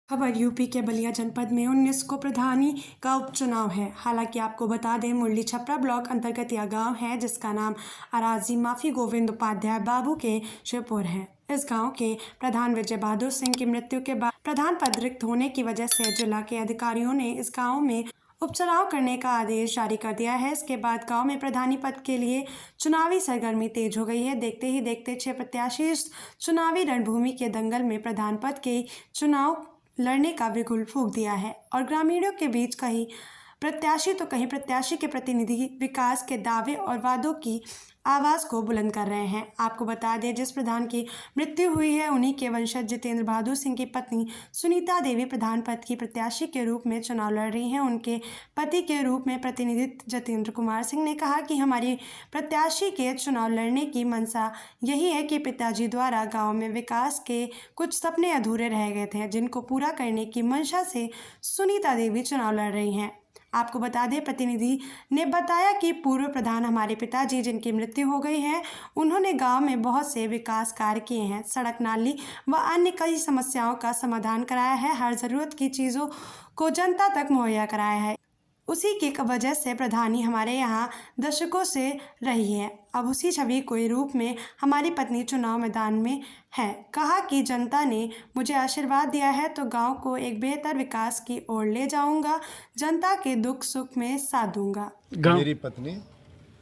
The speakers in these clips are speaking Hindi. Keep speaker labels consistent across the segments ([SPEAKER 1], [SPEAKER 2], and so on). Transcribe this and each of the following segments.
[SPEAKER 1] खबर यूपी के बलिया जनपद में 19 को प्रधानी का उपचुनाव है। हालांकि आपको बता दें, मुरली छपरा ब्लॉक अंतर्गत यह गांव है जिसका नाम अराजी माफी गोविंद उपाध्याय बाबू के शिवपुर है। इस गांव के प्रधान विजय बहादुर सिंह की मृत्यु के बाद प्रधान पद रिक्त होने की वजह से जिला के अधिकारियों ने इस गाँव में उपचुनाव करने का आदेश जारी कर दिया है। इसके बाद गांव में प्रधानी पद के लिए चुनावी सरगर्मी तेज हो गई है। देखते ही देखते 6 प्रत्याशी इस चुनावी रणभूमि के दंगल में प्रधान पद के चुनाव लड़ने का बिगुल फूंक दिया है और ग्रामीणों के बीच कहीं प्रत्याशी तो कहीं प्रत्याशी के प्रतिनिधि विकास के दावे और वादों की आवाज़ को बुलंद कर रहे हैं। आपको बता दें, जिस प्रधान की मृत्यु हुई है उन्हीं के वंशज जितेंद्र बहादुर सिंह की पत्नी सुनीता देवी प्रधान पद की प्रत्याशी के रूप में चुनाव लड़ रही हैं। उनके पति के रूप में प्रतिनिधित्व जतेंद्र कुमार सिंह ने कहा कि हमारी प्रत्याशी के चुनाव लड़ने की मंशा यही है कि पिताजी द्वारा गाँव में विकास के कुछ सपने अधूरे रह गए थे, जिनको पूरा करने की मंशा से सुनीता देवी चुनाव लड़ रही हैं। आपको बता दें, प्रतिनिधि ने बताया कि पूर्व प्रधान हमारे पिताजी जिनकी मृत्यु हो गई है, उन्होंने गांव में बहुत से विकास कार्य किए हैं, सड़क नाली व अन्य कई समस्याओं का समाधान कराया है, हर ज़रूरत की चीज़ों को जनता तक मुहैया कराया है। उसी की वजह से प्रधानी हमारे यहाँ दशकों से रही है। अब उसी छवि के रूप में हमारी पत्नी चुनाव मैदान में है। कहा कि जनता ने मुझे आशीर्वाद दिया है तो गांव को एक बेहतर विकास की ओर ले जाऊंगा, जनता के दुख सुख में साथ दूंगा।
[SPEAKER 2] मेरी पत्नी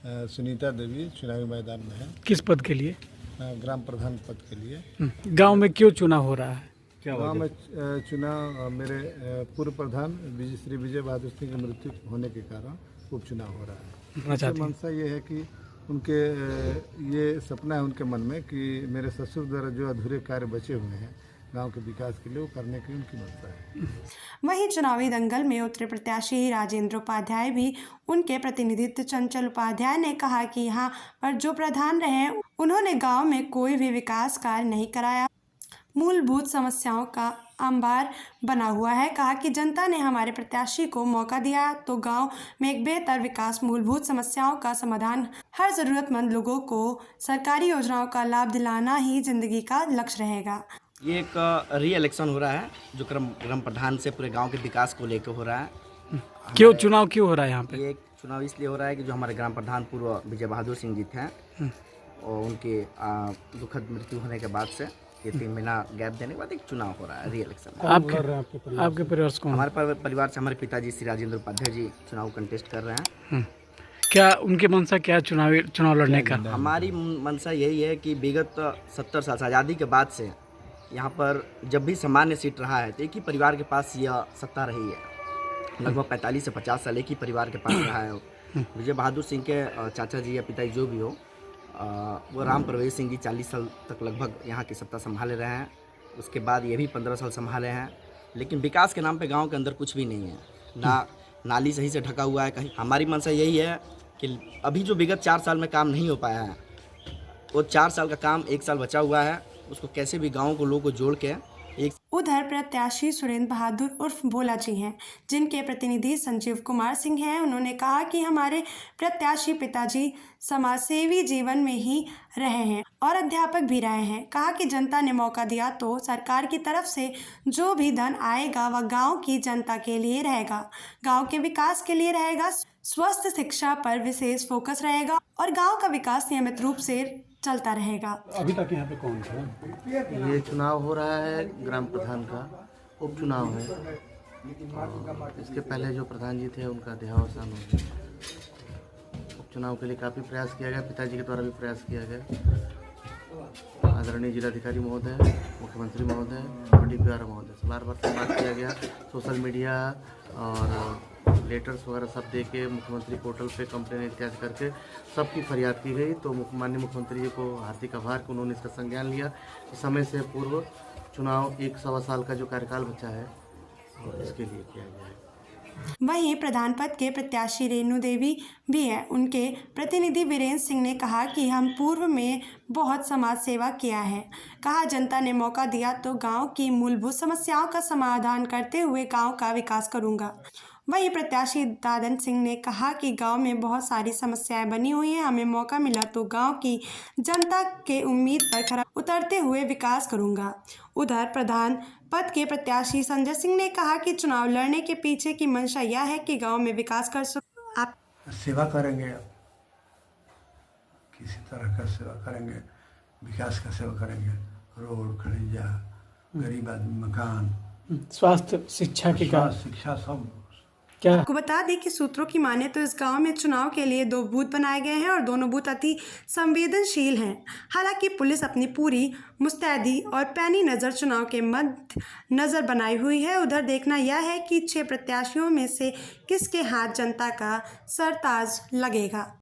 [SPEAKER 2] सुनीता देवी चुनावी मैदान में है।
[SPEAKER 3] किस पद के लिए?
[SPEAKER 2] ग्राम प्रधान पद के लिए।
[SPEAKER 3] गांव में क्यों चुनाव हो रहा है?
[SPEAKER 2] गाँव में चुनाव मेरे पूर्व प्रधान श्री विजय बहादुर सिंह की मृत्यु होने के कारण उपचुनाव हो रहा है। मंशा ये है कि उनके ये सपना है उनके मन में कि मेरे ससुर द्वारा जो अधूरे कार्य बचे हुए हैं गांव के विकास के लिए वो करने की उनकी मंशा है।
[SPEAKER 1] वहीं चुनावी दंगल में उतरे प्रत्याशी राजेंद्र उपाध्याय भी उनके प्रतिनिधित्व चंचल उपाध्याय ने कहा कि यहाँ पर जो प्रधान रहे उन्होंने गाँव में कोई भी विकास कार्य नहीं कराया, मूलभूत समस्याओं का अंबार बना हुआ है। कहा कि जनता ने हमारे प्रत्याशी को मौका दिया तो गांव में एक बेहतर विकास, मूलभूत समस्याओं का समाधान, हर ज़रूरतमंद लोगों को सरकारी योजनाओं का लाभ दिलाना ही जिंदगी का लक्ष्य रहेगा।
[SPEAKER 4] ये एक री इलेक्शन हो रहा है जो ग्राम प्रधान से पूरे गांव के विकास को लेकर हो रहा है।
[SPEAKER 3] क्यों चुनाव क्यों हो रहा है यहाँ पे?
[SPEAKER 4] ये चुनाव इसलिए हो रहा है कि जो हमारे ग्राम प्रधान पूर्व विजय बहादुर सिंह जी थे और उनके दुखद मृत्यु होने के बाद से ये 3 महीना गैप देने के बाद एक चुनाव हो रहा है, री इलेक्शन।
[SPEAKER 3] आपके परिवार से कौन?
[SPEAKER 4] हमारे परिवार से हमारे पिताजी श्री राजेंद्र उपाध्याय जी चुनाव कंटेस्ट कर रहे हैं।
[SPEAKER 3] क्या उनकी मंशा क्या चुनाव लड़ने का?
[SPEAKER 4] हमारी मंशा यही है कि विगत 70 साल से आज़ादी के बाद से यहाँ पर जब भी सामान्य सीट रहा है तो एक ही परिवार के पास यह सत्ता रही है। लगभग 45 से 50 साल एक ही परिवार के पास रहा है। विजय बहादुर सिंह के चाचा जी या पिताजी जो भी हो, वो राम प्रवेश सिंह जी 40 साल तक लगभग यहाँ की सत्ता संभाले रहे हैं। उसके बाद ये भी 15 साल संभाले हैं, लेकिन विकास के नाम पे गांव के अंदर कुछ भी नहीं है, ना नाली सही से ढका हुआ है कहीं। हमारी मंशा यही है कि अभी जो विगत 4 साल में काम नहीं हो पाया है, वो 4 साल का काम 1 साल बचा हुआ है, उसको कैसे भी गाँव को लोगों को जोड़ के
[SPEAKER 1] उधर प्रत्याशी सुरेंद्र बहादुर उर्फ भोला जी हैं, जिनके प्रतिनिधि संजीव कुमार सिंह हैं। उन्होंने कहा कि हमारे प्रत्याशी पिताजी समाजसेवी जीवन में ही रहे हैं और अध्यापक भी रहे हैं। कहा कि जनता ने मौका दिया तो सरकार की तरफ से जो भी धन आएगा वह गांव की जनता के लिए रहेगा, गांव के विकास के लिए रहेगा, स्वस्थ शिक्षा पर विशेष फोकस रहेगा और गाँव का विकास नियमित रूप से चलता रहेगा।
[SPEAKER 3] अभी तक यहाँ पे कौन था?
[SPEAKER 5] ये चुनाव हो रहा है ग्राम प्रधान का, उपचुनाव है। और इसके पहले जो प्रधान जी थे उनका देहावसान हो गया। उपचुनाव के लिए काफ़ी प्रयास किया गया, पिताजी के द्वारा भी प्रयास किया गया। आदरणीय जिलाधिकारी महोदय, मुख्यमंत्री महोदय, डीपीआर महोदय, बार बार संवाद किया गया। सोशल मीडिया और लेटर्स वगैरह सब दे के मुख्यमंत्री पोर्टल पे कंप्लेन इत्यादि करके सबकी फरियाद की गई। तो माननीय मुख्यमंत्री जी को हार्दिक आभार कि उन्होंने इसका संज्ञान लिया। समय से पूर्व चुनाव 1-1.25 साल का जो कार्यकाल बचा है और इसके लिए किया गया है।
[SPEAKER 1] वहीं प्रधान पद के प्रत्याशी रेणु देवी भी हैं। उनके प्रतिनिधि वीरेंद्र सिंह ने कहा कि हम पूर्व में बहुत समाज सेवा किया है। कहा जनता ने मौका दिया तो गांव की मूलभूत समस्याओं का समाधान करते हुए गांव का विकास करूंगा। वहीं प्रत्याशी दादन सिंह ने कहा कि गांव में बहुत सारी समस्याएं बनी हुई हैं, हमें मौका मिला तो गांव की जनता के उम्मीद पर खरा उतरते हुए विकास करूंगा। उधर प्रधान पद के प्रत्याशी संजय सिंह ने कहा कि चुनाव लड़ने के पीछे की मंशा यह है कि गांव में विकास कर सके। आप
[SPEAKER 6] सेवा करेंगे, किसी तरह का सेवा करेंगे, विकास का सेवा करेंगे, रोड, खनिजा, गरीब आदमी मकान,
[SPEAKER 3] स्वास्थ्य, शिक्षा की का
[SPEAKER 6] शिक्षा सब।
[SPEAKER 3] क्या
[SPEAKER 1] आपको बता दें कि सूत्रों की माने तो इस गांव में चुनाव के लिए 2 बूथ बनाए गए हैं और दोनों बूथ अति संवेदनशील हैं। हालांकि पुलिस अपनी पूरी मुस्तैदी और पैनी नज़र चुनाव के मध्य नज़र बनाई हुई है। उधर देखना यह है कि 6 प्रत्याशियों में से किसके हाथ जनता का सरताज लगेगा।